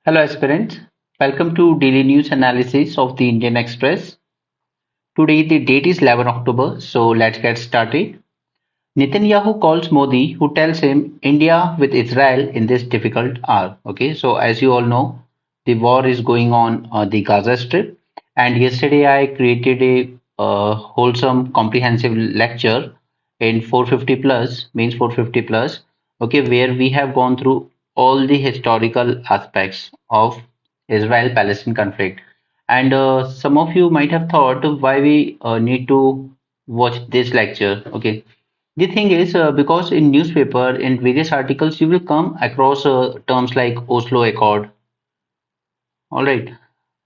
Hello aspirants, welcome to daily news analysis of the Indian Express. Today the date is 11 October, so let's get started. Netanyahu calls Modi who tells him India with Israel in this difficult hour. Okay, so as you all know, the war is going on the Gaza Strip, and yesterday I created a wholesome comprehensive lecture in 450 plus, means 450 plus, okay, where we have gone through all the historical aspects of Israel Palestine conflict. And some of you might have thought why we need to watch this lecture. Okay, the thing is, because in newspaper, in various articles, you will come across terms like Oslo Accord, all right,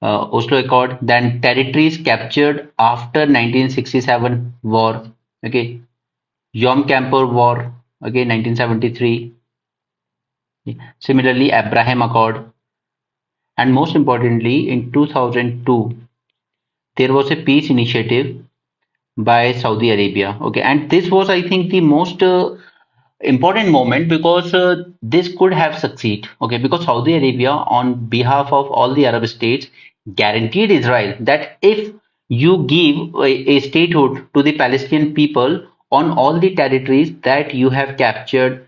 Oslo Accord, then territories captured after 1967 war, okay, Yom Kippur War, okay, 1973. Similarly, Abraham Accord, and most importantly, in 2002, there was a peace initiative by Saudi Arabia, okay, and this was, I think, the most important moment because this could have succeed, okay, because Saudi Arabia on behalf of all the Arab states guaranteed Israel that if you give a statehood to the Palestinian people on all the territories that you have captured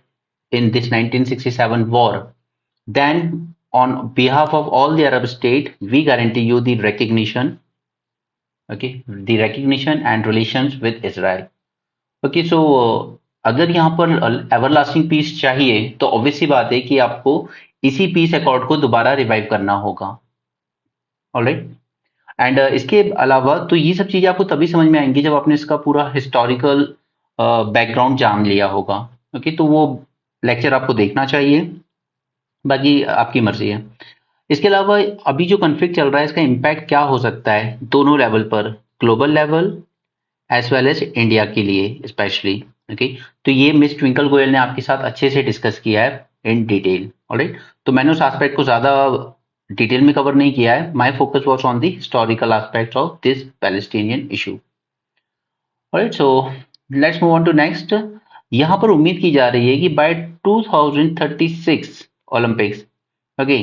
in this 1967 war, then on behalf of all the Arab state we guarantee you the recognition, okay, the recognition and relations with Israel. Okay so अगर यहाँ पर everlasting piece चाहिए तो obvious सी बात है कि आपको इसी पीस अकॉर्ड को दोबारा रिवाइव करना होगा। ऑलराइट, एंड इसके अलावा तो ये सब चीजें आपको तभी समझ में आएंगी जब आपने इसका पूरा हिस्टोरिकल बैकग्राउंड जान लिया होगा। ओके, तो वो लेक्चर आपको देखना चाहिए, बाकी आपकी मर्जी है। इसके अलावा अभी जो कन्फ्लिक्ट चल रहा है इसका इम्पैक्ट क्या हो सकता है दोनों लेवल पर, global level as well as India के लिए स्पेशली। ओके, तो ये मिस ट्विंकल गोयल ने आपके साथ अच्छे से डिस्कस किया है इन डिटेल। ऑलराइट, तो मैंने उस एस्पेक्ट को ज्यादा डिटेल में कवर नहीं किया है। My focus was on the historical aspect of this Palestinian issue. Alright, so let's move on to next. यहाँ पर उम्मीद की जा रही है कि बाय 2036 ओलंपिक्स, ओके,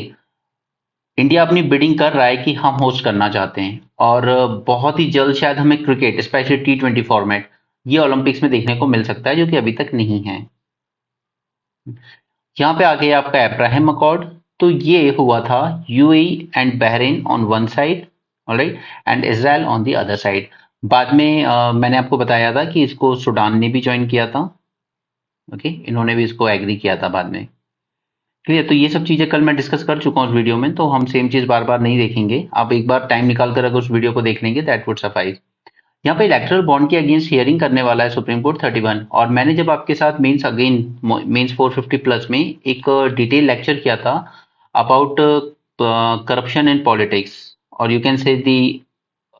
इंडिया अपनी बिडिंग कर रहा है कि हम होस्ट करना चाहते हैं, और बहुत ही जल्द शायद हमें क्रिकेट स्पेशली T20 फॉर्मेट ये ओलंपिक्स में देखने को मिल सकता है, जो कि अभी तक नहीं है। यहाँ पे आ गया आपका अब्राहम अकॉर्ड। तो ये हुआ था UAE and Bahrain on one side, alright, and Israel on the other side. बाद में मैंने आपको बताया था कि इसको सूडान ने भी ज्वाइन किया था। ओके, इन्होंने भी इसको एग्री किया था बाद में। क्लियर, तो ये सब चीजें कल मैं डिस्कस कर चुका हूँ उस वीडियो में, तो हम सेम चीज बार बार नहीं देखेंगे। आप एक बार टाइम निकाल कर अगर उस वीडियो को देख लेंगे दैट वुड सफाइस। यहाँ पे इलेक्टरल बॉन्ड के अगेंस्ट हियरिंग करने वाला है सुप्रीम कोर्ट 31, और मैंने जब आपके साथ मेंस अगेन मेंस 450 प्लस में एक डिटेल लेक्चर किया था अबाउट करप्शन इन पॉलिटिक्स, और you can say the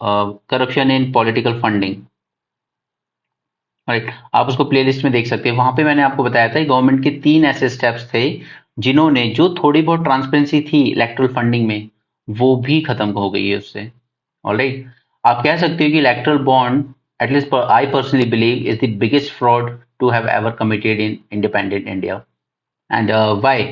corruption in political funding, right, आप उसको प्लेलिस्ट में देख सकते हैं। वहां पे मैंने आपको बताया था गवर्नमेंट के 3 ऐसे स्टेप्स थे जिन्होंने जो थोड़ी बहुत ट्रांसपेरेंसी थी इलेक्टरल फंडिंग में वो भी खत्म हो गई है उससे। ऑलराइट, आप कह सकते हो कि electoral bond at least I personally believe is the biggest fraud to have ever committed in independent India. And why?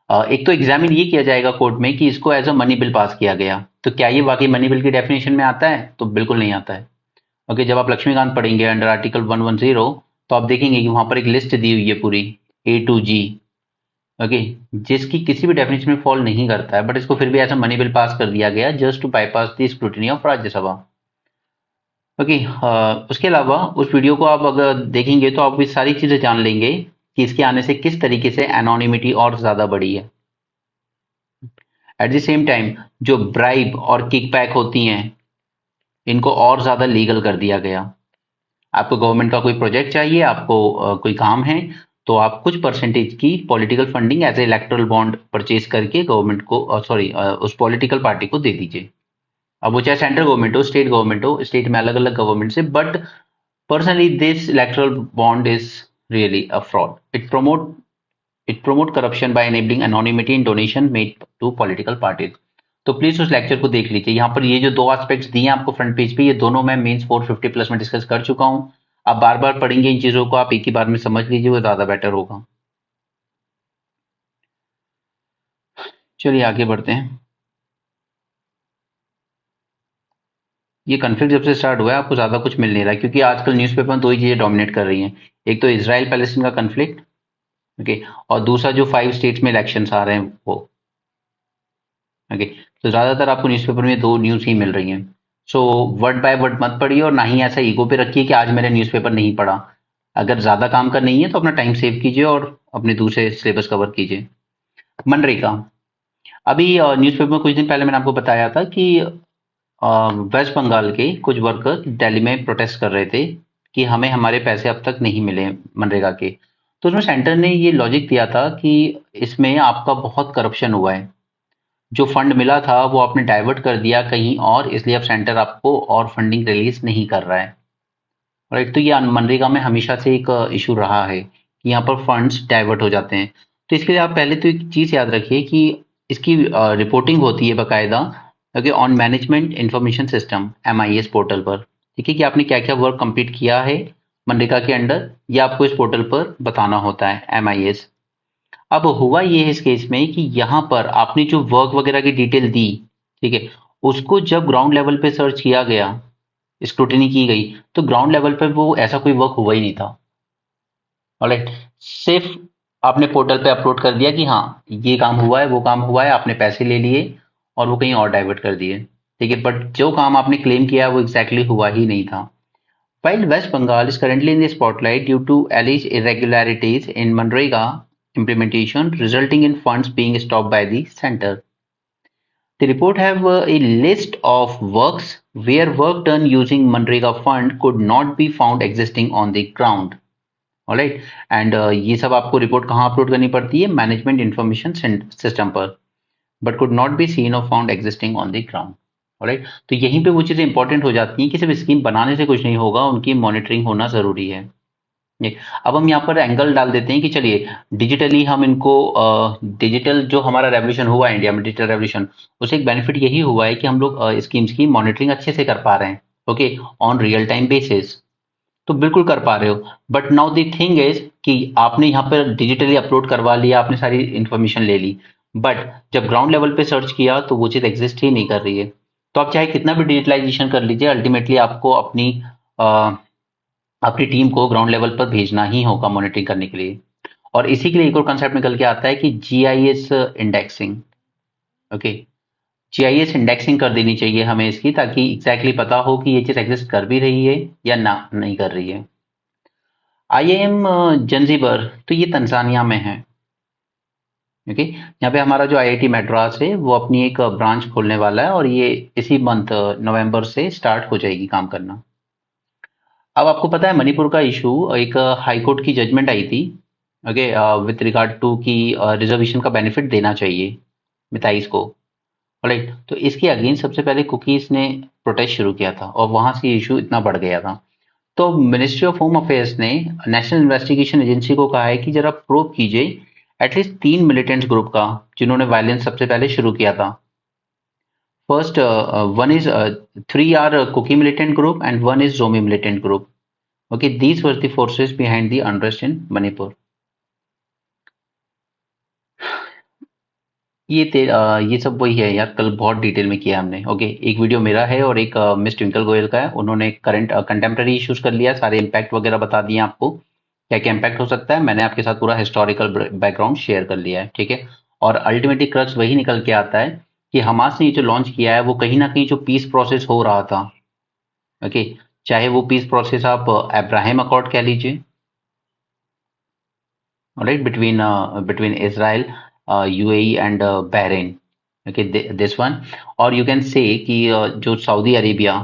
एक तो एग्जामिन ये किया जाएगा कोर्ट में कि इसको as a money bill pass किया गया, तो क्या ये वाकई मनी बिल की डेफिनेशन में आता है? तो बिल्कुल नहीं आता है। ओके, जब आप लक्ष्मीकांत पढ़ेंगे अंडर आर्टिकल 110 तो आप देखेंगे कि वहां पर एक लिस्ट दी हुई है पूरी A to G, ओके, जिसकी किसी भी डेफिनेशन में फॉल नहीं करता है, बट इसको फिर भी ऐसा मनी बिल पास कर दिया गया just to bypass the scrutiny of Rajya Sabha. Okay, उसके अलावा उस वीडियो को आप अगर देखेंगे तो आप ये सारी चीजें जान लेंगे कि इसके आने से किस तरीके से एनोनिमिटी और ज्यादा बढ़ी है। एट द सेम टाइम जो ब्राइब और किकबैक होती हैं इनको और ज्यादा लीगल कर दिया गया। आपको गवर्नमेंट का कोई प्रोजेक्ट चाहिए, आपको कोई काम है, तो आप कुछ परसेंटेज की political funding as a electoral bond purchase करके गवर्नमेंट को सॉरी उस पॉलिटिकल पार्टी को दे दीजिए। अब वो चाहे सेंट्रल गवर्नमेंट हो, स्टेट गवर्नमेंट हो, स्टेट में अलग अलग गवर्नमेंट से, but personally this electoral bond is really a fraud. It promote corruption by enabling anonymity in donation made to political parties। तो प्लीज उस लेक्चर को देख लीजिए। यहाँ पर ये जो 2 एस्पेक्ट्स दिए हैं आपको फ्रंट पेज पे, ये दोनों मैं मेंस 450 प्लस में डिस्कस कर चुका हूँ। आप बार बार पढ़ेंगे इन चीजों को, आप एक ही बार में समझ लीजिए, वो ज्यादा बेटर होगा। चलिए आगे बढ़ते हैं। ये कन्फ्लिक्ट जब से स्टार्ट हुआ है आपको ज़्यादा कुछ मिल नहीं रहा है, क्योंकि आजकल न्यूज़पेपर में दो ही चीज़ें डोमिनेट कर रही हैं। एक तो इसराइल पैलेस्टीन का कन्फ्लिक्ट, ओके, और दूसरा जो 5 स्टेट्स में इलेक्शंस आ रहे हैं वो, ओके। तो ज़्यादातर आपको न्यूज़पेपर में दो न्यूज़ ही मिल रही हैं। सो वर्ड बाय वर्ड मत पढ़िए और ना ही ऐसा ईगो पे रखिए कि आज मैंने न्यूज़पेपर नहीं पढ़ा। अगर ज़्यादा काम का नहीं है तो अपना टाइम सेव कीजिए और अपने दूसरे सिलेबस कवर कीजिए। मनरेगा, अभी न्यूज़पेपर में कुछ दिन पहले मैंने आपको बताया था कि वेस्ट बंगाल के कुछ वर्कर दिल्ली में प्रोटेस्ट कर रहे थे कि हमें हमारे पैसे अब तक नहीं मिले मनरेगा के। तो उसमें सेंटर ने ये लॉजिक दिया था कि इसमें आपका बहुत करप्शन हुआ है, जो फंड मिला था वो आपने डाइवर्ट कर दिया कहीं और, इसलिए अब सेंटर आपको और फंडिंग रिलीज नहीं कर रहा है। राइट, तो ये मनरेगा में हमेशा से एक इशू रहा है कि यहाँ पर फंड्स डाइवर्ट हो जाते हैं। तो इसके लिए आप पहले तो एक चीज़ याद रखिए कि इसकी रिपोर्टिंग होती है बाकायदा, okay, on management information system MIS portal पर। ठीक है, कि आपने क्या क्या वर्क कंप्लीट किया है मनरेगा के अंडर, ये आपको इस पोर्टल पर बताना होता है, MIS। अब हुआ ये है इस केस में कि यहाँ पर आपने जो वर्क वगैरह की डिटेल दी, ठीक है, उसको जब ग्राउंड लेवल पे सर्च किया गया, स्क्रूटिनी की गई, तो ग्राउंड लेवल पे वो ऐसा कोई वर्क हुआ ही नहीं था। ऑलराइट, सिर्फ आपने पोर्टल पे अपलोड कर दिया कि हाँ ये काम हुआ है, वो काम हुआ है, आपने पैसे ले लिए और वो कहीं और डाइवर्ट कर दिए। ठीक है, बट जो काम आपने क्लेम किया वो एग्जैक्टली हुआ ही नहीं था। While West Bengal is currently in the spotlight due to alleged irregularities in Manrega implementation, resulting in funds being stopped by the center. The report have a list of works where work done using Manrega fund could not be found existing on the ground. Alright, and ये सब आपको report कहाँ upload करनी पड़ती है, management information system पर, but could not be seen or found existing on the ground. Alright, तो यहीं पे वो चीज़ें इंपॉर्टेंट हो जाती हैं कि सिर्फ स्कीम बनाने से कुछ नहीं होगा, उनकी मॉनिटरिंग होना ज़रूरी है। ये अब हम यहाँ पर एंगल डाल देते हैं कि चलिए डिजिटली हम इनको, डिजिटल जो हमारा रेवोल्यूशन हुआ है इंडिया में, डिजिटल रेवोल्यूशन, उसे एक बेनिफिट यही हुआ है कि हम लोग स्कीम्स की मॉनिटरिंग अच्छे से कर पा रहे हैं, okay, on real time basis. तो बिल्कुल कर पा रहे हो, but now the thing is कि आपने यहाँ पर डिजिटली अपलोड करवा लिया, आपने सारी इंफॉर्मेशन ले ली, बट जब ग्राउंड लेवल पे सर्च किया तो वो चीज़ एग्जिस्ट ही नहीं कर रही है। तो आप चाहे कितना भी डिजिटलाइजेशन कर लीजिए, अल्टीमेटली आपको अपनी टीम को ग्राउंड लेवल पर भेजना ही होगा मॉनिटरिंग करने के लिए। और इसी के लिए एक और कंसेप्ट निकल के आता है कि GIS indexing, okay, GIS indexing कर देनी चाहिए हमें इसकी, ताकि एग्जैक्टली पता हो कि ये चीज़ एग्जिस्ट कर भी रही है या ना नहीं कर रही है। IIM जंजीबर, तो ये तंजानिया में है, ओके। यहाँ पे हमारा जो IIT मैड्रास है वो अपनी एक ब्रांच खोलने वाला है और ये इसी मंथ नवंबर से स्टार्ट हो जाएगी काम करना। अब आपको पता है मणिपुर का इशू, एक हाई कोर्ट की जजमेंट आई थी, ओके, विथ रिगार्ड टू की रिजर्वेशन का बेनिफिट देना चाहिए मिताइज को। राइट, तो इसके अगेंस्ट सबसे पहले कुकीज ने प्रोटेस्ट शुरू किया था और वहां से इशू इतना बढ़ गया था। तो मिनिस्ट्री ऑफ होम अफेयर्स ने नेशनल इन्वेस्टिगेशन एजेंसी को कहा है कि जरा प्रोब कीजिए एटलीस्ट 3 मिलिटेंट्स ग्रुप का जिन्होंने वायलेंस सबसे पहले शुरू किया था। First one is 3 are Kuki militant group and one is Zomi militant group. Okay, these were the forces behind the unrest in Manipur. ये सब वही है यार, कल बहुत डिटेल में किया हमने। ओके, एक वीडियो मेरा है और एक मिस ट्विंकल गोयल का है, उन्होंने करंट कंटेम्प्रेरी इश्यूज कर लिया, सारे इम्पैक्ट वगैरह बता दिए आपको क्या क्या इम्पैक्ट हो सकता है। मैंने आपके साथ पूरा हिस्टोरिकल बैकग्राउंड शेयर कर लिया है, ठीक है। और अल्टीमेटली क्रक्स वही निकल के आता है कि हमास ने ये जो लॉन्च किया है वो कहीं ना कहीं जो पीस प्रोसेस हो रहा था, ओके, चाहे वो पीस प्रोसेस आप अब्राहम अकॉर्ड कह लीजिए, right, between Israel, UAE and Bahrain, okay, this one, और यू कैन से कि जो सऊदी अरेबिया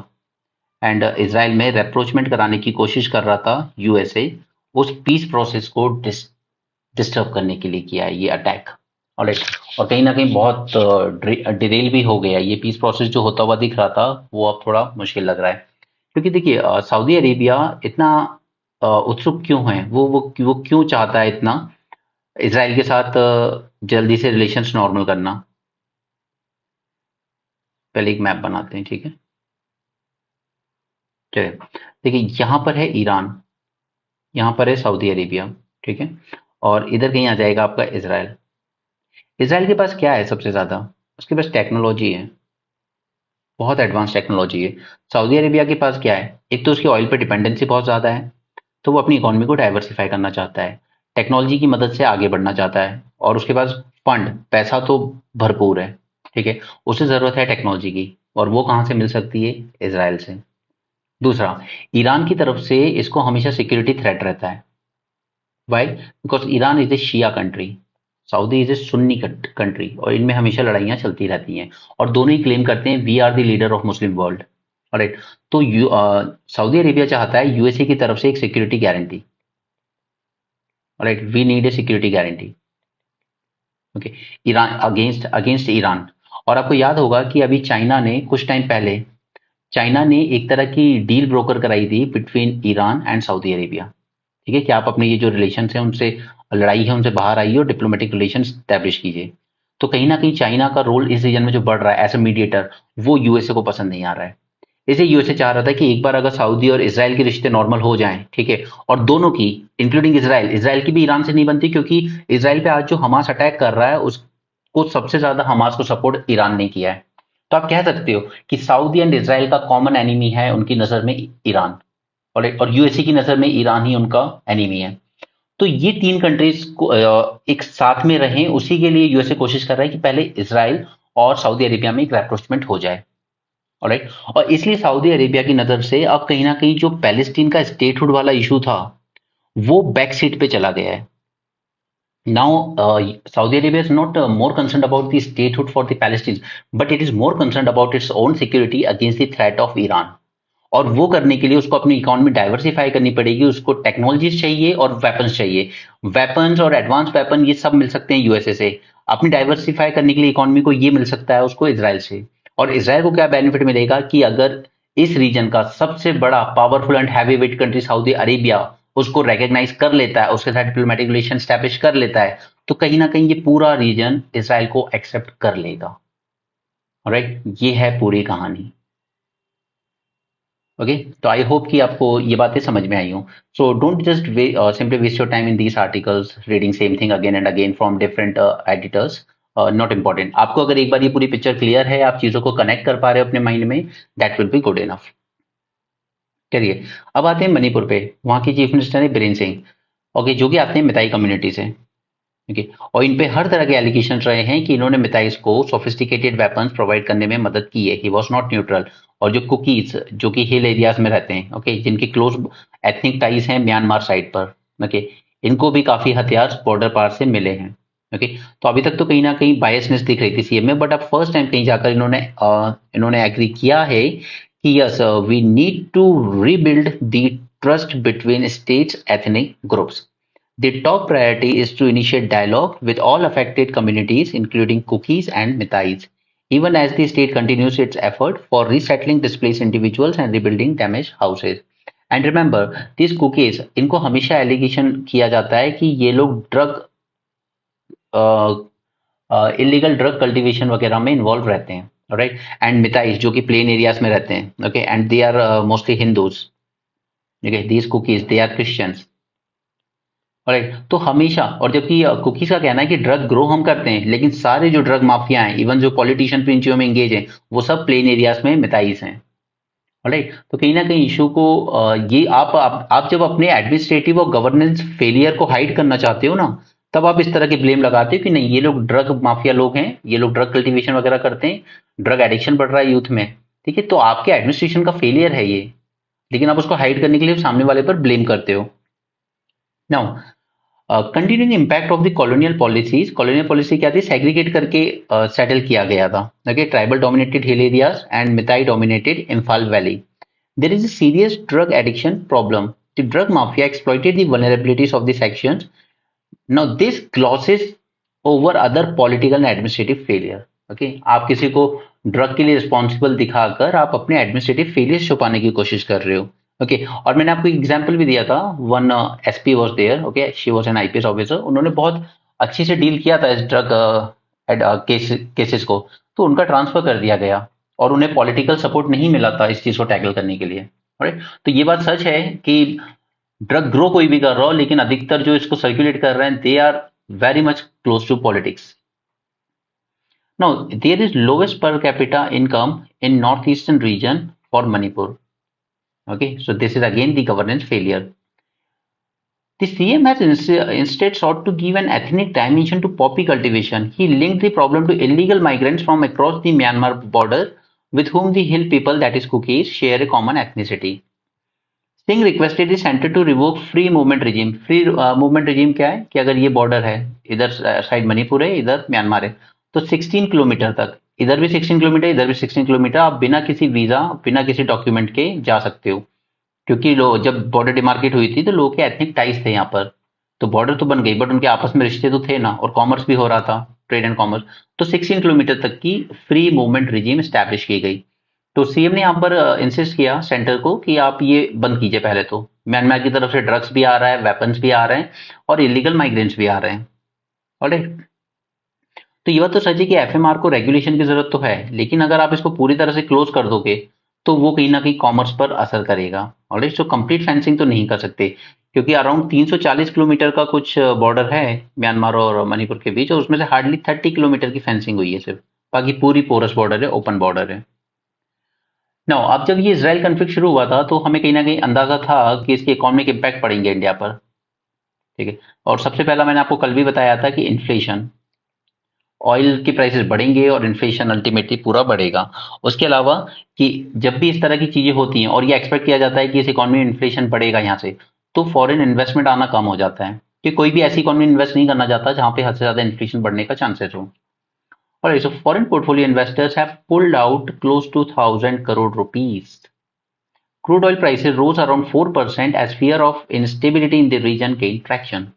एंड इसराइल में रेप्रोचमेंट कराने की कोशिश कर रहा था USA, उस पीस प्रोसेस को डिस्टर्ब करने के लिए किया है ये अटैक। ऑलराइट, और कहीं ना कहीं बहुत डिरेल भी हो गया, ये पीस प्रोसेस जो होता हुआ दिख रहा था वो अब थोड़ा मुश्किल लग रहा है। क्योंकि देखिए सऊदी अरेबिया इतना उत्सुक क्यों है, वो क्यों चाहता है इतना इसराइल के साथ जल्दी से रिलेशंस नॉर्मल करना। पहले एक मैप बनाते हैं, ठीक है। चलिए, देखिए यहाँ पर है ईरान, यहाँ पर है सऊदी अरेबिया, ठीक है, और इधर कहीं आ जाएगा आपका इसराइल। इसराइल के पास क्या है सबसे ज्यादा? उसके पास टेक्नोलॉजी है, बहुत एडवांस टेक्नोलॉजी है। सऊदी अरेबिया के पास क्या है? एक तो उसकी ऑयल पे डिपेंडेंसी बहुत ज्यादा है, तो वो अपनी इकोनॉमी को डाइवर्सिफाई करना चाहता है, टेक्नोलॉजी की मदद से आगे बढ़ना चाहता है, और उसके पास फंड, पैसा तो भरपूर है। ठीक है, उसे जरूरत है टेक्नोलॉजी की, और वो कहाँ से मिल सकती है? इसराइल से। दूसरा, ईरान की तरफ से इसको हमेशा सिक्योरिटी थ्रेट रहता है। Why? Because Iran is a Shia country, Saudi is a Sunni country, और इनमें हमेशा लड़ाइयां चलती रहती हैं, और दोनों ही क्लेम करते हैं we are the leader of Muslim world. Right, तो सऊदी अरेबिया चाहता है यूएसए की तरफ से एक security guarantee. Right, we need a security guarantee. Okay, Iran against against Iran. और आपको याद होगा कि अभी चाइना ने कुछ टाइम पहले, चाइना ने एक तरह की डील ब्रोकर कराई थी between Iran and Saudi Arabia. ठीक है, कि आप अपने ये जो रिलेशन है उनसे, लड़ाई है उनसे बाहर आइए और डिप्लोमेटिक रिलेशन स्टैब्लिश कीजिए। तो कहीं ना कहीं चाइना का रोल इस रीजन में जो बढ़ रहा है एज ए मीडिएटर, वो यूएसए को पसंद नहीं आ रहा है। इसे यूएसए चाह रहा था कि एक बार अगर सऊदी और इसराइल के रिश्ते नॉर्मल हो जाएं, ठीक है, और दोनों की, इंक्लूडिंग इसराइल, इसराइल की भी ईरान से नहीं बनती, क्योंकि इसराइल पे आज जो हमास अटैक कर रहा है उसको सबसे ज्यादा हमास को सपोर्ट ईरान ने किया है। तो आप कह सकते हो कि सऊदी एंड इसराइल का कॉमन एनिमी है उनकी नजर में ईरान, और यूएसए की नजर में ईरान ही उनका एनिमी है। तो ये तीन कंट्रीज को एक साथ में रहें, उसी के लिए यूएसए कोशिश कर रहा है कि पहले इसराइल और सऊदी अरेबिया में एक रैप्रोचमेंट हो जाए। ऑलराइट, और इसलिए सऊदी अरेबिया की नजर से अब कहीं ना कहीं जो पैलेस्टीन का स्टेटहुड वाला इशू था वो बैक सीट पे चला गया है। Now Saudi Arabia is not more concerned about the statehood for the Palestinians, but it is more concerned about its own security against the threat of Iran. और वो करने के लिए उसको अपनी इकोनॉमी डाइवर्सिफाई करनी पड़ेगी, उसको टेक्नोलॉजीज चाहिए और वेपन्स चाहिए। वेपन्स और एडवांस वेपन ये सब मिल सकते हैं यूएसए से। अपनी डाइवर्सिफाई करने के लिए इकोनॉमी को ये मिल सकता है उसको इसराइल से। और इसराइल को क्या बेनिफिट मिलेगा कि अगर इस रीजन का सबसे बड़ा powerful and heavy weight country Saudi Arabia उसको रिकॉग्नाइज कर लेता है, उसके साथ डिप्लोमेटिक रिलेशन स्टैब्लिश कर लेता है, तो कहीं ना कहीं ये पूरा रीजन इसराइल को एक्सेप्ट कर लेगा। राइट, ये है पूरी कहानी। ओके, तो आई होप कि आपको ये बातें समझ में आई हो। So don't just simply waste your time in these articles reading same thing again and again from different editors. Not important. आपको अगर एक बार ये पूरी पिक्चर क्लियर है, आप चीजों को कनेक्ट कर पा रहे हो अपने माइंड में, that will be good enough. चलिए, अब आते हैं मणिपुर पे। वहां की चीफ मिनिस्टर है बीरेन सिंह। ओके, जो कि आते हैं मिताई कम्युनिटी से। ओके, और इन पे हर तरह के एलिगेशन रहे हैं कि इन्होंने मिताइस को सोफिस्टिकेटेड वेपन्स प्रोवाइड करने में मदद की है, ही वॉज नॉट न्यूट्रल। और जो कुकीज जो कि हिल एरियाज में रहते हैं, ओके, जिनके क्लोज एथनिक टाइज हैं म्यांमार साइड पर, ओके, इनको भी काफी हथियार बॉर्डर पार से मिले हैं। ओके, तो अभी तक तो कहीं ना कहीं बायसनेस दिख रही थी सीएम में, बट अब फर्स्ट टाइम कहीं जाकर इन्होंने एग्री किया है कि yes, we need to rebuild the trust between states ethnic groups. The top priority is to initiate dialogue with all affected communities, including Kukis and Meiteis, even as the state continues its effort for resettling displaced individuals and rebuilding damaged houses. And remember, these Kukis, इनको हमेशा allegation किया जाता है कि ये लोग drug, illegal drug cultivation वगैरह में इन्वॉल्व रहते हैं। राइट, एंड मिताइज जो कि प्लेन एरियाज में रहते हैं, okay, and they are mostly Hindus. Okay, these Kukis they are Christians. Right, तो हमेशा, और जबकि कुकीज का कहना है कि ड्रग ग्रो हम करते हैं, लेकिन सारे जो ड्रग माफिया हैं, इवन जो पॉलिटिशियन इन चीजों में एंगेज हैं, वो सब प्लेन एरियाज में मिताइज हैं। राइट, तो कहीं ना कहीं इशू को ये आप जब अपने एडमिनिस्ट्रेटिव और गवर्नेंस फेलियर को हाइड करना चाहते हो ना, तब आप इस तरह के ब्लेम लगाते हो कि नहीं ये लोग ड्रग माफिया लोग हैं, ये लोग ड्रग कल्टीवेशन वगैरह करते हैं, ड्रग एडिक्शन बढ़ रहा है यूथ में। ठीक है, तो आपके एडमिनिस्ट्रेशन का फेलियर है ये, लेकिन आप उसको हाइड करने के लिए सामने वाले पर ब्लेम करते हो। Now, continuing impact of the colonial policies, colonial policy क्या थी? सेग्रीगेट करके सेटल किया गया था। Okay, tribal dominated hill areas and Meitei dominated Imphal valley. There is a serious drug addiction problem. The drug mafia exploited the vulnerabilities of the sections. Now this glosses over other political and administrative failure. Okay, आप किसी को drug के लिए responsible दिखाकर आप अपने administrative failure छुपाने की कोशिश कर रहे हो। ओके, और मैंने आपको एग्जांपल भी दिया था, one SP was there, okay, she was an IPS officer, उन्होंने बहुत अच्छे से डील किया था इस ड्रग केसेस को, तो उनका ट्रांसफर कर दिया गया, और उन्हें पॉलिटिकल सपोर्ट नहीं मिला था इस चीज को टैकल करने के लिए। राइट, तो ये बात सच है कि ड्रग ग्रो कोई भी कर रहा हो, लेकिन अधिकतर जो इसको सर्कुलेट कर रहे हैं they are very much close to politics. Now, there is lowest per capita income in northeastern region for Manipur. Okay, so this is again the governance failure. The CM has instead sought to give an ethnic dimension to poppy cultivation. He linked the problem to illegal migrants from across the Myanmar border with whom the hill people, that is Kukis, share a common ethnicity. Singh requested the centre to revoke free movement regime. Free movement regime क्या है कि अगर ये border है, इधर side Manipur है, इधर Myanmar है, तो 16 किलोमीटर तक, इधर भी 16 किलोमीटर, इधर भी 16 किलोमीटर, आप बिना किसी वीजा, बिना किसी डॉक्यूमेंट के जा सकते हो। क्योंकि लोग जब बॉर्डर डिमार्केट हुई थी तो लोगों के एथनिक टाइज थे यहाँ पर, तो बॉर्डर तो बन गई बट उनके आपस में रिश्ते तो थे ना, और कॉमर्स भी हो रहा था, ट्रेड एंड कॉमर्स। तो 16 किलोमीटर तक की फ्री मूवमेंट रिजीम स्टैब्लिश की गई। तो सीएम ने यहाँ पर इंसिस्ट किया सेंटर को कि आप ये बंद कीजिए पहले। तो म्यांमार की तरफ से ड्रग्स भी आ रहा है, वेपन्स भी आ रहे हैं, और इलीगल माइग्रेंट्स भी आ रहे हैं। ऑलराइट, तो ये बात तो सच है कि एफएमआर को रेगुलेशन की जरूरत तो है, लेकिन अगर आप इसको पूरी तरह से क्लोज कर दोगे तो वो कहीं ना कहीं कॉमर्स पर असर करेगा। ऑलराइट, सो कंप्लीट फेंसिंग तो नहीं कर सकते, क्योंकि अराउंड 340 किलोमीटर का कुछ बॉर्डर है म्यांमार और मणिपुर के बीच, और उसमें से हार्डली 30 किलोमीटर की फेंसिंग हुई है सिर्फ, बाकी पूरी पोरस बॉर्डर है, ओपन बॉर्डर है। नाउ, अब जब ये इजराइल कन्फ्लिक्ट शुरू हुआ था तो हमें कहीं ना कहीं अंदाजा था कि इसके इकोनॉमिक इम्पैक्ट पड़ेंगे इंडिया पर। ठीक है, और सबसे पहला मैंने आपको कल भी बताया था कि इन्फ्लेशन, ऑयल की प्राइसेस बढ़ेंगे और इन्फ्लेशन अल्टीमेटली पूरा बढ़ेगा। उसके अलावा कि जब भी इस तरह की चीजें होती हैं और ये एक्सपेक्ट किया जाता है कि इस इकोनॉमी में इन्फ्लेशन बढ़ेगा यहाँ से, तो फॉरेन इन्वेस्टमेंट आना कम हो जाता है, कि कोई भी ऐसी इकोनॉमी इन्वेस्ट नहीं करना चाहता जहां पे हद से ज्यादा इन्फ्लेशन बढ़ने का चांसेस हो। Alright, so foreign portfolio investors have pulled out close to 1,000 crore rupees. Crude oil prices rose around 4% as fear of instability in the region gained traction.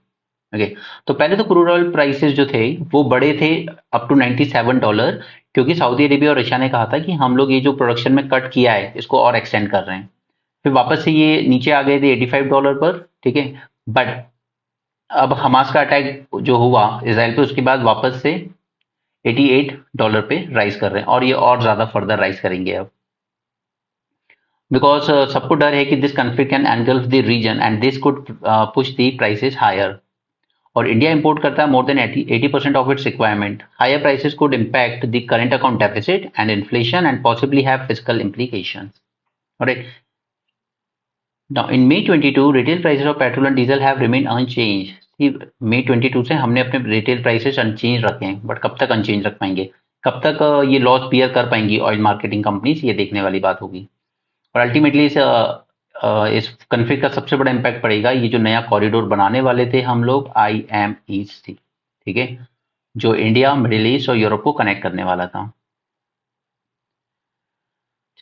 Okay, तो पहले तो क्रूड ऑयल प्राइसेस जो थे वो बड़े थे up to $97, क्योंकि Saudi Arabia और रशिया ने कहा था कि हम लोग ये जो प्रोडक्शन में कट किया है इसको और एक्सटेंड कर रहे हैं। फिर वापस से ये नीचे आ गए थे $85 पर। ठीक है, बट अब हमास का अटैक जो हुआ इसराइल पे, उसके बाद वापस से $88 पे राइज कर रहे हैं, और ये और ज्यादा फर्दर राइज करेंगे अब, बिकॉज सबको डर है कि this conflict can engulf the region and this could push the prices higher. और इंडिया इंपोर्ट करता है more than 80% of its requirement. Higher prices could impact the current account deficit and inflation and possibly have fiscal implications. Alright. Now, in May 22, retail prices of petrol and diesel have remained unchanged. मई 22 से हमने अपने retail prices unchange रखे हैं, but कब तक unchange रख पाएंगे, कब तक ये लॉस बियर कर पाएंगी ऑयल मार्केटिंग कंपनीज, ये देखने वाली बात होगी। और अल्टीमेटली इस कन्फ्लिक्ट का सबसे बड़ा इम्पैक्ट पड़ेगा ये जो नया कॉरिडोर बनाने वाले थे हम लोग, IMEC, ठीक है, जो इंडिया, मिडिल ईस्ट और यूरोप को कनेक्ट करने वाला था।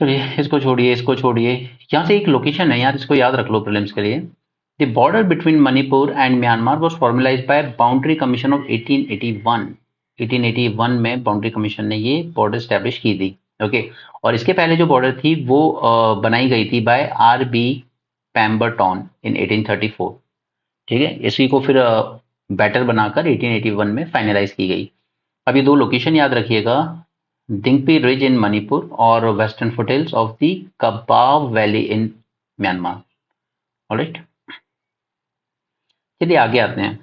चलिए इसको छोड़िए, इसको छोड़िए, यहाँ से एक लोकेशन है यार, इसको याद रख लो प्रीलिम्स के लिए। The border between Manipur and Myanmar was formalized by Boundary Commission of 1881. 1881 में बाउंड्री कमीशन ने ये बॉर्डर स्टैब्लिश की थी। ओके, और इसके पहले जो बॉर्डर थी वो बनाई गई थी बाय RB पैम्बरटॉन इन 1834। ठीक है, इसी को फिर बेटर बनाकर 1881 में फाइनलाइज की गई। अब ये दो लोकेशन याद रखिएगा, दिंगपी रिज इन मणिपुर और western foothills of the Kabaw valley in Myanmar. Alright, चलिए आगे आते हैं।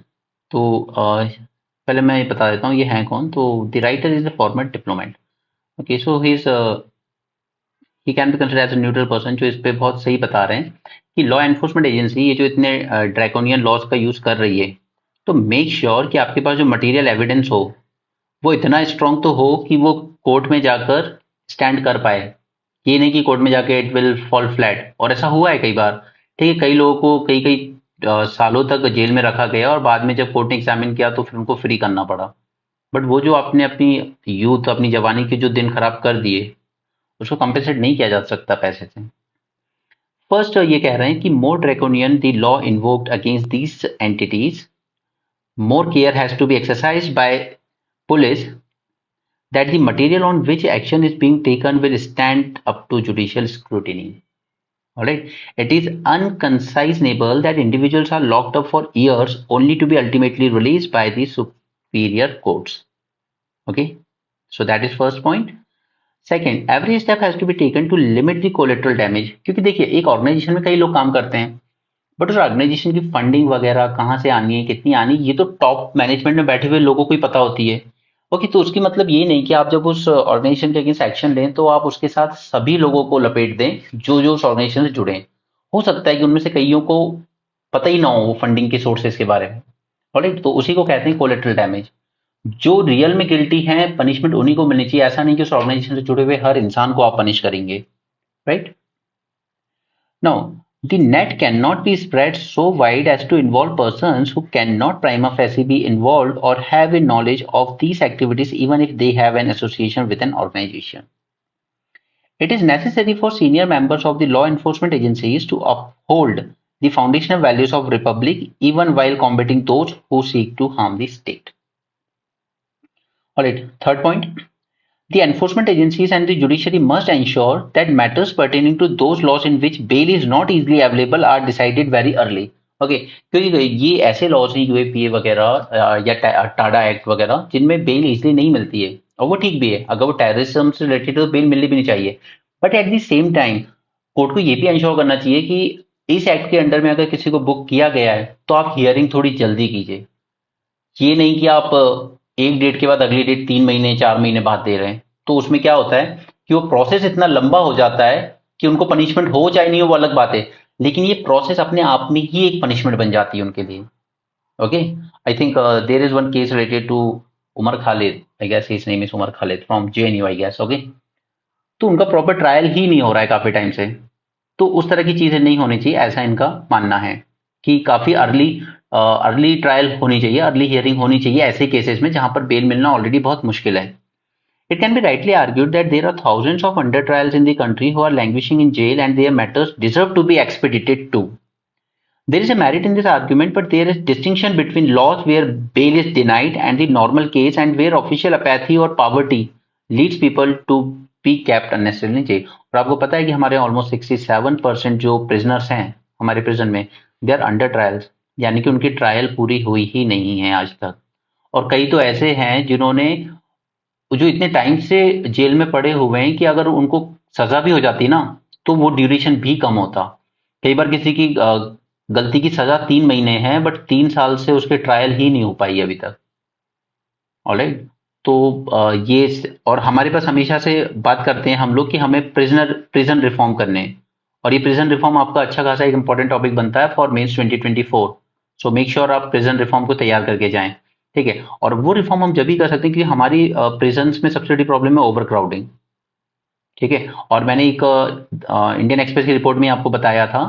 तो पहले मैं ये बता देता हूँ ये हैं कौन। तो the writer is the former diplomat. Okay, so he can be considered as a neutral person, जो इस पे बहुत सही बता रहे हैं कि लॉ एनफोर्समेंट एजेंसी ये जो इतने ड्रैकोनियन लॉज का यूज कर रही है, तो मेक श्योर कि आपके पास जो मटेरियल एविडेंस हो वो इतना स्ट्रांग तो हो कि वो कोर्ट में जाकर स्टैंड कर पाए। ये नहीं कि कोर्ट में जाके इट विल फॉल फ्लैट, और ऐसा हुआ है कई बार। ठीक है, कई लोगों को कई सालों तक जेल में रखा गया और बाद में जब कोर्ट ने एग्जामिन किया तो फिर उनको फ्री करना पड़ा। बट वो जो आपने अपनी यूथ, अपनी जवानी के जो दिन खराब कर दिए, उसको कंपेंसेट नहीं किया जा सकता पैसे से। फर्स्ट ये कह रहे हैं कि more draconian the law invoked against these entities, more care has to be exercised by police that the material on which action is being taken will stand up to judicial scrutiny. Alright, it is unconcizable that individuals are locked up for years only to be ultimately released by the superior courts. Okay, so that is first point. Second, every step has to be taken to limit the collateral damage. क्योंकि देखिए एक organisation में कई लोग काम करते हैं, but उस ऑर्गेनाइजेशन की फंडिंग वगैरह कहाँ से आनी है, कितनी आनी है, ये तो टॉप मैनेजमेंट में बैठे हुए लोगों को ही पता होती है। ओके, तो उसकी मतलब ये नहीं कि आप जब उस ऑर्गेनाइजेशन के अगेंस्ट एक्शन लें तो आप उसके साथ सभी लोगों को लपेट दें जो जो उस ऑर्गेनाइजेशन से जुड़े हैं। हो सकता है कि उनमें से कईयों को पता ही ना हो वो फंडिंग के सोर्सेज के बारे में। ऑलराइट, तो उसी को कहते हैं कोलेटरल डैमेज। जो रियल में गिल्टी हैं पनिशमेंट उन्हीं को मिलनी चाहिए, ऐसा नहीं कि उस ऑर्गेनाइजेशन से जुड़े हुए हर इंसान को आप पनिश करेंगे। Right. Now, the net cannot be spread so wide as to involve persons who cannot prima facie be involved or have a knowledge of these activities even if they have an association with an organization. It is necessary for senior members of the law enforcement agencies to uphold the foundational values of republic even while combating those who seek to harm the state. Alright, third point. The enforcement agencies and the judiciary must ensure that matters pertaining to those laws in which bail is not easily available are decided very early. Okay, क्योंकि ये ऐसे laws हैं UAPA वगैरह या Tada act वगैरह जिनमें bell easily नहीं मिलती है, और वो ठीक भी है, अगर वो टेररिज्म से रिलेटेड तो बेल मिलनी भी नहीं चाहिए। But at the same time court को ये भी इंश्योर करना चाहिए कि इस एक्ट के अंडर में अगर किसी को बुक किया गया है तो आप हियरिंग थोड़ी जल्दी कीजिए। ये नहीं कि आप एक डेट के बाद अगली डेट 3 महीने 4 महीने बाद दे रहे हैं, तो उसमें क्या होता है कि वो प्रोसेस इतना लंबा हो जाता है कि उनको पनिशमेंट हो चाहे नहीं हो वो अलग बात है, लेकिन ये प्रोसेस अपने आप में ही एक पनिशमेंट बन जाती है उनके लिए। Okay, I think there is one case related to Umar Khalid, I guess his name is Umar Khalid from JNU I guess. Okay, तो उनका प्रॉपर ट्रायल ही नहीं हो रहा है काफी टाइम से। तो उस तरह की चीजें नहीं होनी चाहिए, ऐसा इनका मानना है कि काफी अर्ली अर्ली ट्रायल होनी चाहिए, अर्ली हियरिंग होनी चाहिए ऐसे केसेस में जहां पर बेल मिलना ऑलरेडी बहुत मुश्किल है। It can be rightly argued that there are thousands of under trials in the country who are languishing in jail and their matters deserve to be expedited too. There is a merit in this argument, but there is distinction between laws where bail is denied and the normal case and where official apathy or poverty leads people to be kept unnecessarily in jail. और आपको पता है कि हमारे almost 67% जो prisoners हैं हमारे prison में, दे आर अंडर ट्रायल्स, यानी कि उनकी ट्रायल पूरी हुई ही नहीं है आज तक। और कई तो ऐसे हैं जिन्होंने जो इतने टाइम से जेल में पड़े हुए हैं कि अगर उनको सजा भी हो जाती ना तो वो ड्यूरेशन भी कम होता। कई बार किसी की गलती की सजा 3 महीने है बट 3 साल से उसके ट्रायल ही नहीं हो पाई अभी तक। ऑलराइट, तो ये और हमारे पास हमेशा से बात करते हैं हम लोग कि हमें प्रिजन रिफॉर्म करने हैं, और ये प्रिजन रिफॉर्म आपका अच्छा खासा एक इंपॉर्टेंट टॉपिक बनता है for mains 2024। So make sure आप प्रिजन रिफॉर्म को तैयार करके जाएं। ठीक है, और वो रिफॉर्म हम जब भी कर सकते हैं कि हमारी प्रिजन्स में सबसे बड़ी प्रॉब्लम है ओवर क्राउडिंग। ठीक है, और मैंने एक इंडियन एक्सप्रेस की रिपोर्ट में आपको बताया था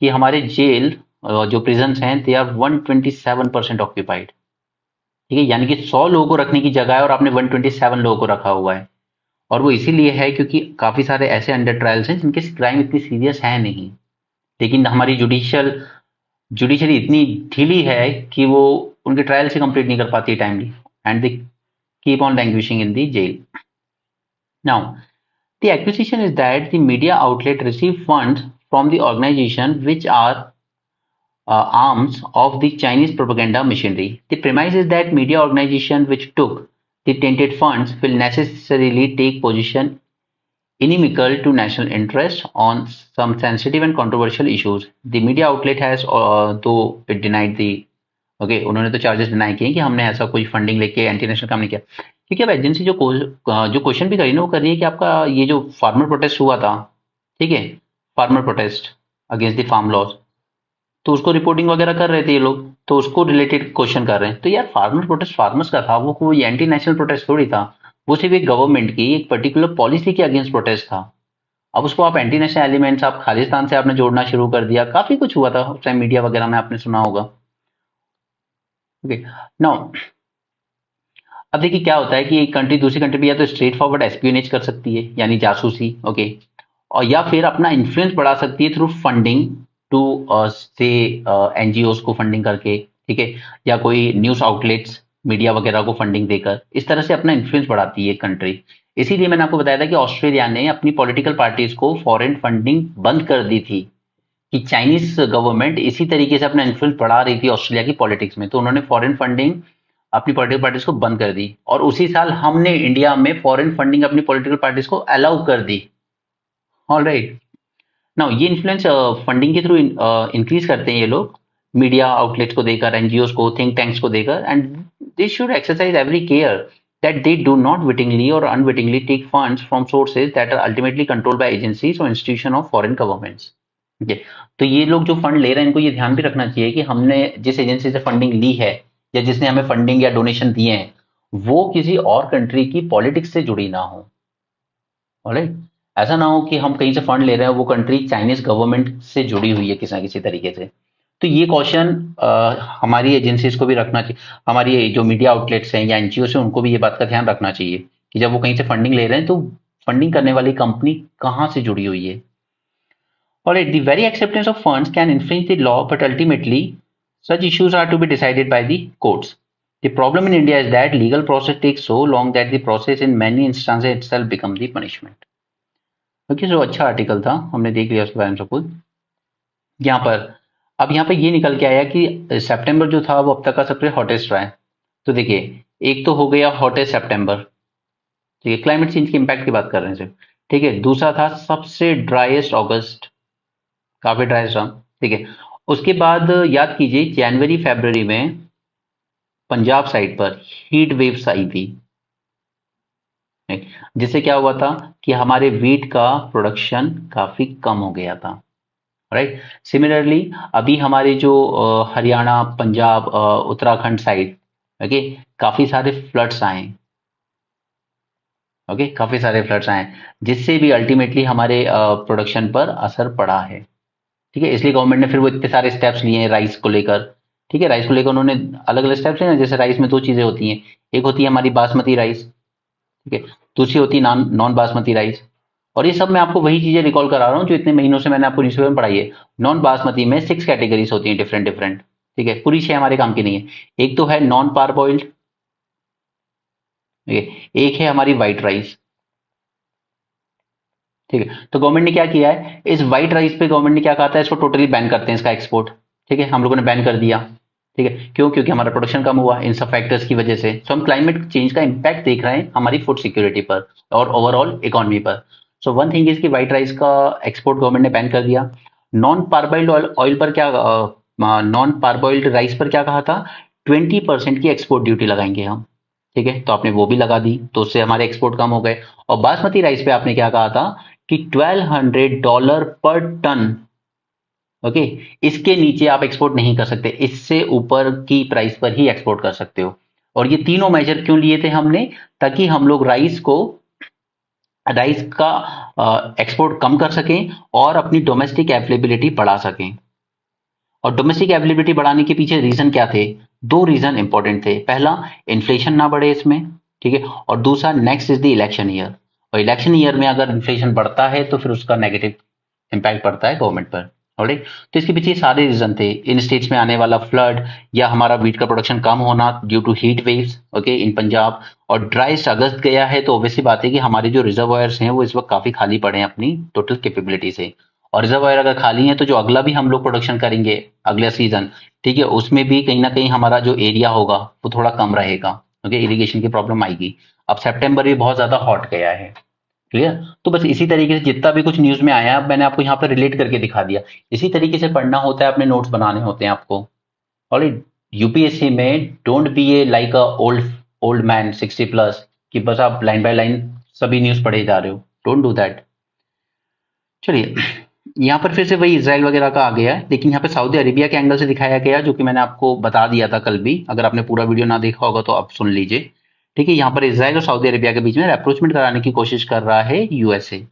कि हमारे जेल जो प्रिजन्स हैं दे आर 127% ऑक्यूपाइड। ठीक है, यानी कि 100 लोगों को रखने की जगह है और आपने 127 लोगों को रखा हुआ है। और वो इसीलिए है क्योंकि काफी सारे ऐसे अंडर ट्रायल्स हैं जिनके क्राइम इतनी सीरियस है नहीं, लेकिन हमारी जुडिशरी इतनी ढीली है कि वो उनके ट्रायल से कंप्लीट नहीं कर पाती timely, and they keep on languishing in the jail. Now the acquisition is that the media outlet receive funds from the organisation which are arms of the Chinese propaganda machinery. The premise is that media organization which took the tainted funds will necessarily take position inimical to national interest on some sensitive and controversial issues. The media outlet has, though it denied the, okay, उन्होंने तो charges deny किए कि हमने ऐसा कोई funding लेके anti national काम नहीं किया, क्योंकि अब एजेंसी जो क्वेश्चन भी करी ना वो कर रही है कि आपका ये जो फार्मर प्रोटेस्ट हुआ था, ठीक है, farmer protest against the farm laws, तो उसको रिपोर्टिंग वगैरह कर रहे थे ये लोग, तो उसको रिलेटेड क्वेश्चन कर रहे हैं। तो यार फार्मर प्रोटेस्ट फार्मर्स का था, वो कोई एंटी नेशनल प्रोटेस्ट थोड़ी था, वो सिर्फ एक गवर्नमेंट की एक पर्टिकुलर पॉलिसी के अगेंस्ट प्रोटेस्ट था। अब उसको आप एंटी नेशनल एलिमेंट्स, आप खालिस्तान से आपने जोड़ना शुरू कर दिया, काफी कुछ हुआ था उस टाइम मीडिया वगैरह में आपने सुना होगा। ओके, नाउ अब देखिए क्या होता है कि एक कंट्री दूसरी कंट्री पे या तो स्ट्रेट फॉरवर्ड एस्पियोनेज कर सकती है यानी जासूसी, ओके, और या फिर अपना इन्फ्लुएंस बढ़ा सकती है थ्रू फंडिंग टू से एनजीओ को फंडिंग करके, ठीक है, या कोई न्यूज आउटलेट्स मीडिया वगैरह को फंडिंग देकर, इस तरह से अपना इन्फ्लुएंस बढ़ाती है कंट्री। इसीलिए मैंने आपको बताया था कि ऑस्ट्रेलिया ने अपनी पॉलिटिकल पार्टीज को फॉरेन फंडिंग बंद कर दी थी कि चाइनीज गवर्नमेंट इसी तरीके से अपना इन्फ्लुएंस बढ़ा रही थी ऑस्ट्रेलिया की पॉलिटिक्स में, तो उन्होंने फॉरेन फंडिंग अपनी पॉलिटिकल पार्टीज को बंद कर दी, और उसी साल हमने इंडिया में फॉरेन फंडिंग अपनी पॉलिटिकल पार्टीज को अलाउ कर दी। ऑल राइट, नाउ ये इन्फ्लुएंस फंडिंग के थ्रू इंक्रीज करते हैं ये लोग, मीडिया आउटलेट्स को देकर, एनजीओ को, थिंक टैंक्स को देकर, and they should exercise every care that they do not wittingly or unwittingly take funds from sources that are ultimately controlled by agencies or institution of foreign governments. Okay. तो ये लोग जो fund ले रहे हैं इनको ये ध्यान भी रखना चाहिए कि हमने जिस एजेंसी से फंडिंग ली है या जिसने हमें फंडिंग या डोनेशन दिए हैं वो किसी और कंट्री की पॉलिटिक्स से जुड़ी ना हो। ऑलराइट, ऐसा ना हो कि हम कहीं से फंड ले रहे हैं वो कंट्री चाइनीज गवर्नमेंट से जुड़ी हुई है किसी ना किसी तरीके से। तो ये क्वेश्चन हमारी एजेंसीज को भी रखना चाहिए, हमारी जो मीडिया आउटलेट्स हैं या एनजीओ से उनको भी ये बात का ध्यान रखना चाहिए कि जब वो कहीं से फंडिंग ले रहे हैं तो फंडिंग करने वाली कंपनी कहाँ से जुड़ी हुई है। Alright, the very acceptance of funds can infringe the law, but ultimately such issues are to be decided by the courts. The problem in India is that legal process takes so long that the process in many instances itself become the punishment. Okay, so अच्छा article था, हमने देख लिया उसके बारे में सब कुछ। यहाँ पर अब यहाँ पे ये निकल के आया कि सितंबर जो था वो अब तक का सबसे हॉटेस्ट रहा है। तो देखिए, एक तो हो गया हॉटेस्ट सितंबर, ठीक है, क्लाइमेट चेंज के इम्पैक्ट की बात कर रहे हैं सिर्फ, ठीक है। दूसरा था सबसे ड्राइएस्ट अगस्त, काफी ड्राई रहा, ठीक है। उसके बाद याद कीजिए जनवरी फरवरी में पंजाब साइड पर हीट वेव्स आई थी, जिससे क्या हुआ था कि हमारे वीट का प्रोडक्शन काफी कम हो गया था। राइट, सिमिलरली अभी हमारे जो हरियाणा, पंजाब, उत्तराखंड साइड, ओके, काफी सारे फ्लड्स आए, ओके, काफी सारे फ्लड्स आए जिससे भी अल्टीमेटली हमारे प्रोडक्शन पर असर पड़ा है, ठीक है। इसलिए गवर्नमेंट ने फिर वो इतने सारे स्टेप्स लिए हैं राइस को लेकर, ठीक है। राइस को लेकर उन्होंने अलग अलग स्टेप्स लिए ना, जैसे राइस में दो चीजें होती हैं, एक होती है हमारी बासमती राइस, ठीक है, दूसरी होती है नॉन बासमती राइस। और ये सब मैं आपको वही चीजें रिकॉल करा रहा हूँ जो इतने महीनों से मैंने आपको न्यूज़पेपर में पढ़ाई है। नॉन बासमती में 6 कैटेगरीज होती हैं, डिफरेंट डिफरेंट, ठीक है, पूरी 6 हमारे काम की नहीं है। एक तो है नॉन पारबॉइल्ड, एक है हमारी व्हाइट राइस, ठीक है। तो गवर्नमेंट ने क्या किया है, इस व्हाइट राइस पे गवर्नमेंट ने क्या कहा था, इसको टोटली बैन करते हैं, इसका एक्सपोर्ट, ठीक है, हम लोगों ने बैन कर दिया, ठीक है। क्यों? क्योंकि हमारा प्रोडक्शन कम हुआ इन सब फैक्टर्स की वजह से। सो हम क्लाइमेट चेंज का इंपैक्ट देख रहे हैं हमारी फूड सिक्योरिटी पर और ओवरऑल इकोनॉमी पर। सो वन थिंग इज कि व्हाइट राइस का एक्सपोर्ट गवर्नमेंट ने बैन कर दिया। नॉन पारबॉइल्ड ऑयल पर क्या, नॉन पारबॉइल्ड राइस पर क्या कहा था, 20% की एक्सपोर्ट ड्यूटी लगाएंगे हम, ठीक है। तो आपने वो भी लगा दी, तो उससे हमारे एक्सपोर्ट कम हो गए। और बासमती राइस पे आपने क्या कहा था कि $1200 पर टन, ओके, इसके नीचे आप एक्सपोर्ट नहीं कर सकते, इससे ऊपर की प्राइस पर ही एक्सपोर्ट कर सकते हो। और ये तीनों मेजर क्यों लिए थे हमने, ताकि हम लोग राइस का एक्सपोर्ट कम कर सकें और अपनी डोमेस्टिक अवेलेबिलिटी बढ़ा सकें। और डोमेस्टिक अवेलेबिलिटी बढ़ाने के पीछे रीजन क्या थे, दो रीजन इंपॉर्टेंट थे। पहला, इन्फ्लेशन ना बढ़े इसमें, ठीक है। और दूसरा, next is the election year, और इलेक्शन ईयर में अगर इन्फ्लेशन बढ़ता है तो फिर उसका नेगेटिव इंपैक्ट पड़ता है गवर्नमेंट पर, ऑलराइट। तो इसके पीछे सारे रीजन थे, इन स्टेट्स में आने वाला फ्लड या हमारा वीट का प्रोडक्शन कम होना due to heat waves, okay, in Punjab. और ड्राइस्ट अगस्त गया है तो ऑब्वियसली बात है कि हमारे जो रिजर्वायर्स हैं वो इस वक्त काफी खाली पड़े हैं अपनी टोटल कैपेबिलिटी से। और रिजर्वायर अगर खाली है तो जो अगला भी हम लोग प्रोडक्शन करेंगे अगला सीजन, ठीक है, उसमें भी कहीं ना कहीं हमारा जो एरिया होगा वो थोड़ा कम रहेगा, ओके, इरिगेशन की प्रॉब्लम आएगी। अब सितंबर भी बहुत ज्यादा हॉट गया है, क्लियर। तो बस इसी तरीके से जितना भी कुछ न्यूज में आया मैंने आपको यहाँ पर रिलेट करके दिखा दिया। इसी तरीके से पढ़ना होता है, अपने नोट्स बनाने होते हैं आपको, ऑलराइट। यूपीएससी में don't be A like a old man 60+ कि बस आप लाइन बाय लाइन सभी न्यूज पढ़े जा रहे हो, डोंट डू दैट। चलिए, यहाँ पर फिर से वही इसराइल वगैरह का आ गया है, लेकिन यहाँ पे सऊदी अरेबिया के एंगल से दिखाया गया, जो कि मैंने आपको बता दिया था कल भी। अगर आपने पूरा वीडियो ना देखा होगा तो आप सुन लीजिए, ठीक है। यहाँ पर इसराइल और सऊदी अरेबिया के बीच में अप्रोचमेंट कराने की कोशिश कर रहा है यूएसए।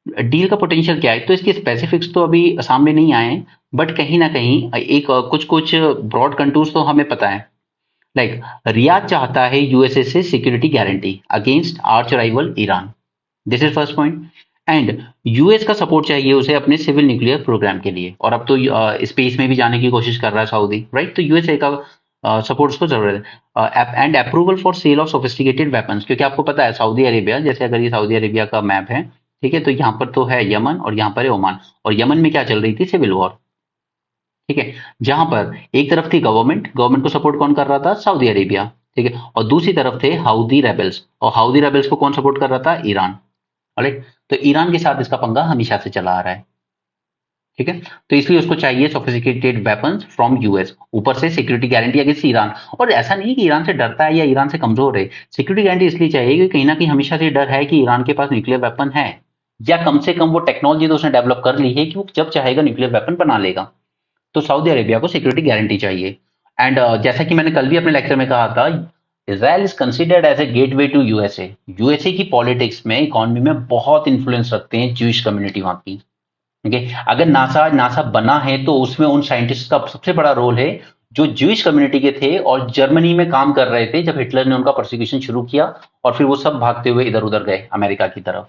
डील का पोटेंशियल क्या है, तो इसके स्पेसिफिक्स तो अभी सामने नहीं आए हैं, बट कहीं ना कहीं एक कुछ कुछ ब्रॉड कंटूर्स तो हमें पता है। लाइक रियाद चाहता है यूएसए से security guarantee against arch rival Iran, this is first point. And US का सपोर्ट चाहिए उसे अपने सिविल न्यूक्लियर प्रोग्राम के लिए, और अब तो स्पेस में भी जाने की कोशिश कर रहा है सऊदी, राइट। तो यूएसए का सपोर्ट उसको जरूरत है। And approval for sale of sophisticated weapons, क्योंकि आपको पता है सऊदी अरेबिया, जैसे अगर ये सऊदी अरेबिया का मैप है, ठीक है, तो यहाँ पर तो है यमन और यहाँ पर है ओमान। और यमन में क्या चल रही थी, सिविल वॉर, ठीक है, जहां पर एक तरफ थी गवर्नमेंट को सपोर्ट कौन कर रहा था, सऊदी अरेबिया, ठीक है, और दूसरी तरफ थे हाउदी रेबल्स, और हाउदी रेबल्स को कौन सपोर्ट कर रहा था, ईरान, ऑलराइट। तो ईरान के साथ इसका पंगा हमेशा से चला आ रहा है, ठीक है, तो इसलिए उसको चाहिए सोफिस्टिकेटेड वेपन्स फ्रॉम यूएस, ऊपर से सिक्योरिटी गारंटी अगेंस्ट ईरान। और ऐसा नहीं है कि ईरान से डरता है या ईरान से कमजोर है, सिक्योरिटी गारंटी इसलिए चाहिए क्योंकि कहीं ना कहीं हमेशा से डर है कि ईरान के पास न्यूक्लियर वेपन है, या कम से कम वो टेक्नोलॉजी तो उसने डेवलप कर ली है कि वो जब चाहेगा न्यूक्लियर वेपन बना लेगा। तो सऊदी अरेबिया को सिक्योरिटी गारंटी चाहिए। एंड जैसा कि मैंने कल भी अपने लेक्चर में कहा था, Israel is considered as a gateway to USA. USA की पॉलिटिक्स में, इकोनॉमी में बहुत इन्फ्लुएंस रखते हैं ज्यूइश कम्युनिटी वहां की। ठीक है, अगर नासा नासा बना है तो उसमें उन साइंटिस्ट का सबसे बड़ा रोल है जो ज्यूइश कम्युनिटी के थे और जर्मनी में काम कर रहे थे जब हिटलर ने उनका प्रोसिक्यूशन शुरू किया, और फिर वो सब भागते हुए इधर उधर गए अमेरिका की तरफ,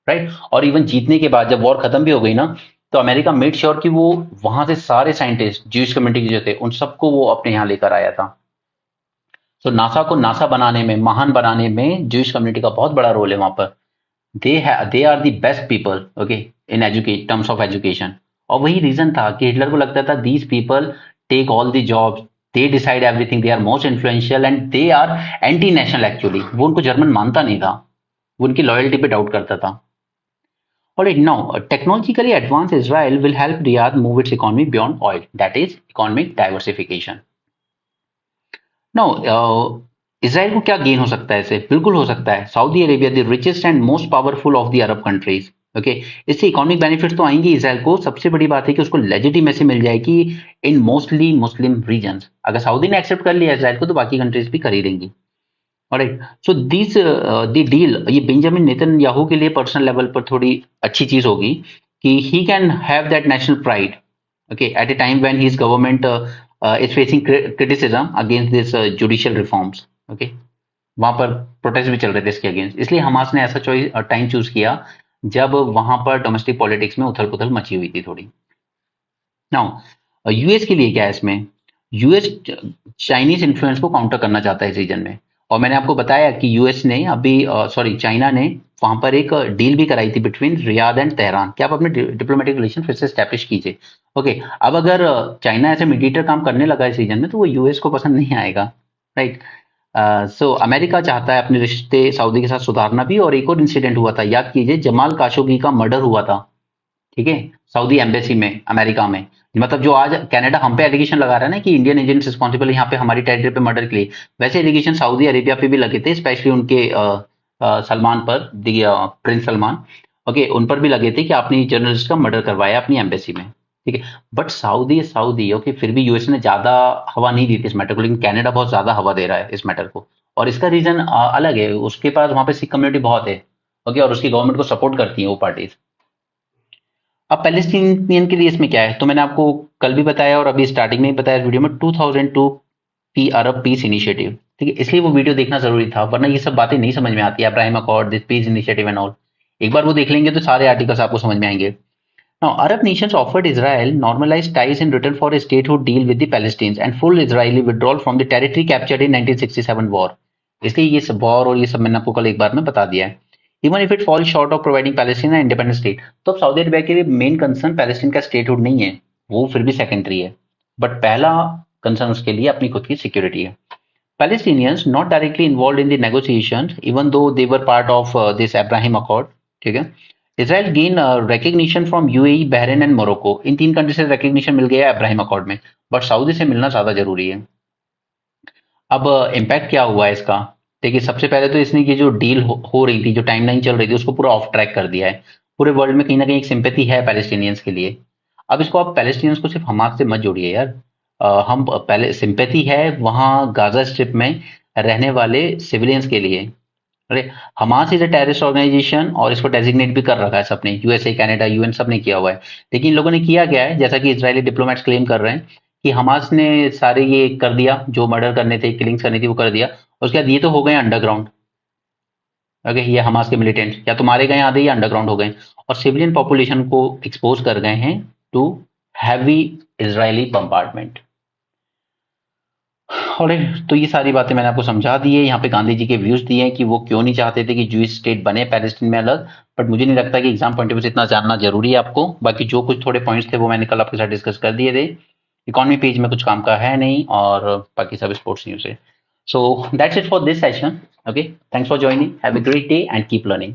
राइट। और इवन जीतने के बाद जब वॉर खत्म भी हो गई ना, तो अमेरिका मेड श्योर कि वो वहां से सारे साइंटिस्ट ज्यूइश कम्युनिटी के जो थे उन सबको वो अपने यहाँ लेकर आया था। तो नासा को नासा बनाने में, महान बनाने में ज्यूइश कम्युनिटी का बहुत बड़ा रोल है वहां पर। They are the best people, okay, in educate terms of education. और वही रीजन था कि हिटलर को लगता था these people take all the jobs, they decide everything, they are most influential and they are anti national actually. वो उनको German मानता नहीं था, वो उनकी लॉयल्टी पे डाउट करता था। Alright, now technologically advanced Israel will help Riyadh move its economy beyond oil, that is economic diversification. Now, Israel को क्या गेन हो सकता है इससे? बिल्कुल हो सकता है। Saudi Arabia the richest and most powerful of the Arab countries, okay, इससे इकोनॉमिक बेनिफिट तो आएंगे इसराइल को। सबसे बड़ी बात है कि उसको लेजिटिमेसी मिल जाएगी इन मोस्टली मुस्लिम रीजन्स। अगर सऊदी ने एक्सेप्ट कर लिया इसराइल को तो बाकी कंट्रीज भी कर ही देंगी। Alright, so this the deal, ये बेंजामिन नेतन्याहू के लिए पर्सनल लेवल पर थोड़ी अच्छी चीज होगी कि he can have that national pride, okay, at a time when his government is facing criticism against this judicial reforms, okay. वहां पर प्रोटेस्ट भी चल रहे थे इसके अगेंस्ट, इसलिए हमास ने ऐसा चॉइस टाइम चूज किया जब वहां पर डोमेस्टिक पॉलिटिक्स में उथल पुथल मची हुई थी थोड़ी। नाउ यूएस के लिए क्या है इसमें? यूएस चाइनीज इन्फ्लुएंस को काउंटर करना चाहता है इस रीजन में। और मैंने आपको बताया कि यूएस ने अभी, सॉरी, चाइना ने वहां पर एक डील भी कराई थी बिटवीन रियाद एंड तेहरान कि आप अपने डिप्लोमेटिक रिलेशन फिर से स्टैब्लिश कीजिए। ओके, अब अगर चाइना ऐसे मीडिएटर काम करने लगा इस रीजन में तो वो यूएस को पसंद नहीं आएगा, राइट। सो अमेरिका चाहता है अपने रिश्ते सऊदी के साथ सुधारना भी। और एक और इंसिडेंट हुआ था, याद कीजिए, जमाल काशोगी का मर्डर हुआ था, ठीक है, सऊदी एम्बेसी में, अमेरिका में। मतलब जो आज कनाडा हम पे एलिगेशन लगा रहा है ना कि इंडियन एजेंट्स रिस्पॉन्सिबल यहाँ पे हमारी टेरिटरी पे मर्डर के लिए, वैसे एलिगेशन सऊदी अरेबिया पे भी लगे थे, स्पेशली उनके सलमान पर, प्रिंस सलमान, ओके, उन पर भी लगे थे कि आपने जर्नलिस्ट का मर्डर करवाया अपनी एम्बेसी में, ठीक है। बट सऊदी सऊदी, ओके, फिर भी यूएस ने ज्यादा हवा नहीं दी थी इस मैटर को, लेकिन कनाडा बहुत ज्यादा हवा दे रहा है इस मैटर को। और इसका रीजन अलग है, उसके पास वहां पे सिख कम्युनिटी बहुत है, ओके, और उसकी गवर्नमेंट को सपोर्ट करती है वो पार्टीज। अब पैलेस्टीनियन के लिए इसमें क्या है, तो मैंने आपको कल भी बताया और अभी स्टार्टिंग में ही बताया इस वीडियो में, 2002 की अरब पीस इनिशिएटिव, ठीक है, इसलिए वो वीडियो देखना जरूरी था, वरना ये सब बातें नहीं समझ में आती, Abraham accord, this peace initiative and all. एक बार वो देख लेंगे तो सारे आर्टिकल्स आपको समझ में आएंगे। Now, Arab nations offered Israel normalized ties in return for a statehood deal with the Palestinians and full Israeli withdrawal from the territory captured in 1967 war. इसलिए ये सब वॉर और ये सब मैंने आपको कल एक बार में बता दिया है। Even if it fall short of providing Palestine independent state, तो अब सऊदी अरबिया के लिए मेन कंसर्न पैलेस्टीन का स्टेटहुड नहीं है, वो फिर भी सेकेंडरी है, बट पहला कंसर्न उसके लिए अपनी खुद की सिक्योरिटी है। Palestinians not directly involved in the negotiations, even though they were part of this Abraham Accord, ठीक है। Israel gain recognition from UAE, Bahrain and Morocco, इन तीन कंट्री से रिकग्निशन मिल गया है अब्राहिम अकॉर्ड में, बट सऊदी से मिलना ज्यादा जरूरी है। अब इम्पैक्ट क्या हुआ है इसका? देखिए, सबसे पहले तो इसने ये जो डील हो रही थी, जो टाइमलाइन चल रही थी, उसको पूरा ऑफ ट्रैक कर दिया है। पूरे वर्ल्ड में कहीं ना कहीं एक सिंपैथी है पैलेस्टीनियंस के लिए। अब इसको आप पैलेस्टीनियंस को सिर्फ हमास से मत जोड़िए यार। हम पहले सिंपैथी है वहां गाजा स्ट्रिप में रहने वाले सिविलियंस के लिए। अरे, Hamas is a terrorist organization और इसको डेजिग्नेट भी कर रखा है सबने, यूएसए, कनाडा, यूएन, सब ने किया हुआ है। लेकिन इन लोगों ने किया क्या है, जैसा कि इजरायली डिप्लोमेट्स क्लेम कर रहे हैं कि हमास ने सारे ये कर दिया, जो मर्डर करने थे, किलिंग्स करनी थी, वो कर दिया। उसके बाद ये तो हो गए अंडरग्राउंड, ओके, ये हमास के मिलिटेंट या तो मारे गए आधे या अंडरग्राउंड हो गए, और सिविलियन पॉपुलेशन को एक्सपोज कर गए हैं टू हैवी इजरायली बम्बार्डमेंट। और तो ये सारी बातें मैंने आपको समझा दी है। यहाँ पे गांधी जी के व्यूज दिए हैं कि वो क्यों नहीं चाहते थे कि जूइश स्टेट बने पैलेस्टीन में अलग, बट मुझे नहीं लगता कि एग्जाम पॉइंट ऑफ व्यू से इतना जानना जरूरी है आपको। बाकी जो कुछ थोड़े पॉइंट्स थे वो मैंने कल आपके साथ डिस्कस कर दिए थे। इकोनॉमी पेज में कुछ काम का है नहीं, और बाकी सब स्पोर्ट्स न्यूज है। So that's it for this session, okay, thanks for joining, have a great day and keep learning.